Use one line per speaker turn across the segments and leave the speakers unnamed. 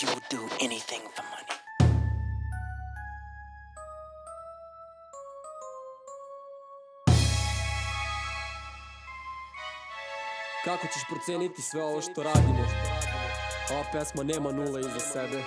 You would do anything for money.
Kako ćeš proceniti sve ovo što radimo? Ova pesma nema nule iza sebe.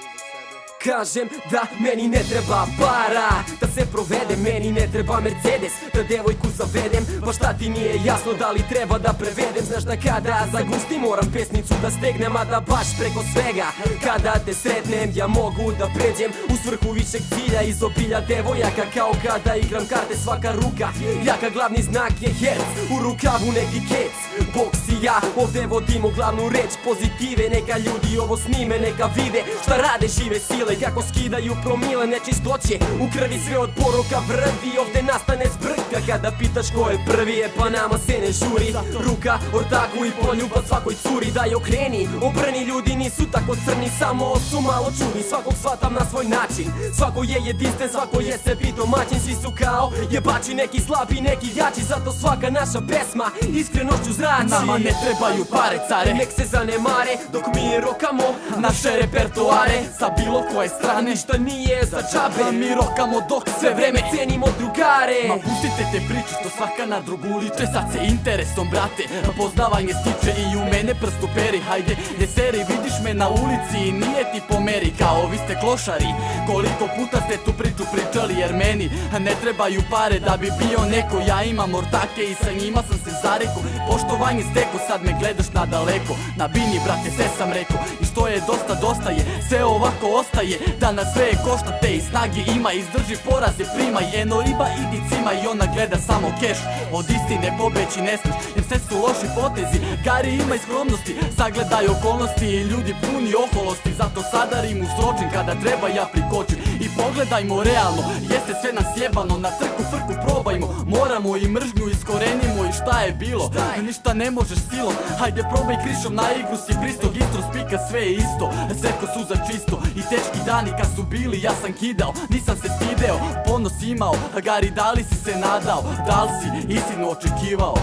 Kažem da meni ne treba para, da se provede, meni ne treba Mercedes, da devojku zavedem. Pa šta ti nije jasno, da li treba da prevedem? Znaš da kada zagustim moram pesnicu da stegnem, a da baš preko svega kada te sretnem ja mogu da pređem u svrhu višeg cilja. Iz obilja devojaka kao kada igram karte, svaka ruka jaka, glavni znak je herc, u rukavu neki kec. Boks i ja ovde vodimo glavnu reč pozitive, neka ljudi ovo snime, neka vide šta rade žive sile, kako skidaju promile nečistoće u krvi, sve od poroka vrvi. Ovde nastane zbrka kada pitaš ko je prvi, pa nama se ne žuri. Ruka ortaku i poljubac svakoj curi, daj okreni, obrni, ljudi nisu tako crni, samo su malo čudni. Svakog shvatam na svoj način, svako je jedinstven, svako je sebi domaćin. Svi su kao jebači, neki slabi, neki jači, zato svaka naša pesma iskrenošću zrači. Nama ne trebaju pare, care, nek se zanemare dok mi rokamo naše repertoare. Sa bilo koje strane, ništa nije za džabe, mi rokamo dok sve vreme cenimo drugare. Ma pustite te priče što svaka na drugu liče, sad se interesom brate poznavanje stiče i u mene prstu peri. Hajde ne seri, vidiš me na ulici i nije ti po meri, kao vi ste klošari. Koliko puta ste tu priču pričali, jer meni ne trebaju pare da bi bio neko. Ja imam ortake i sa njima sam se zareko, poštovanje steko, sad me gledaš nadaleko. Na bini brate sve sam rekao, i što je dosta, dosta je, sve ovako ostaje. Da na sve košta te i snage ima, izdrži poraze primaj. Eno riba idi cima i ona gleda samo keš, od istine pobeći ne smeš, jer sve su loši potezi. Gari imaj skromnosti, sagledaj okolnosti i ljudi puni oholosti. Zato sada rimu sročim kada treba ja prikočim. I pogledajmo realno, jeste sve nas jebano, na trku frku probajmo. Moramo i mržnju iskorenimo i šta je bilo, ništa ne možeš silom. Hajde probaj krišom, na igru si pristog, istro spika, sve je isto. Svetko suza čisto i teški dani kad su bili, ja sam kidao, nisam se stideo, ponos imao. Gari, da li si se nadao, da li si istinu očekivao?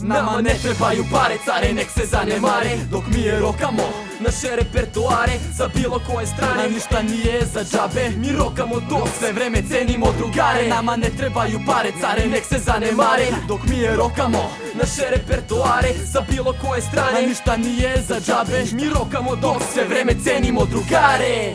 Nama ne trebaju pare, care, nek se zanemare dok mi je rokamo naše repertoare. Sa bilo koje strane, ništa nije za džabe, mi rokamo dok sve vreme cenimo drugare. Nama ne trebaju pare, care, nek se zanemare dok mi je rokamo naše repertoare. Sa bilo koje strane, ništa nije za džabe, mi rokamo dok sve vreme cenimo drugare.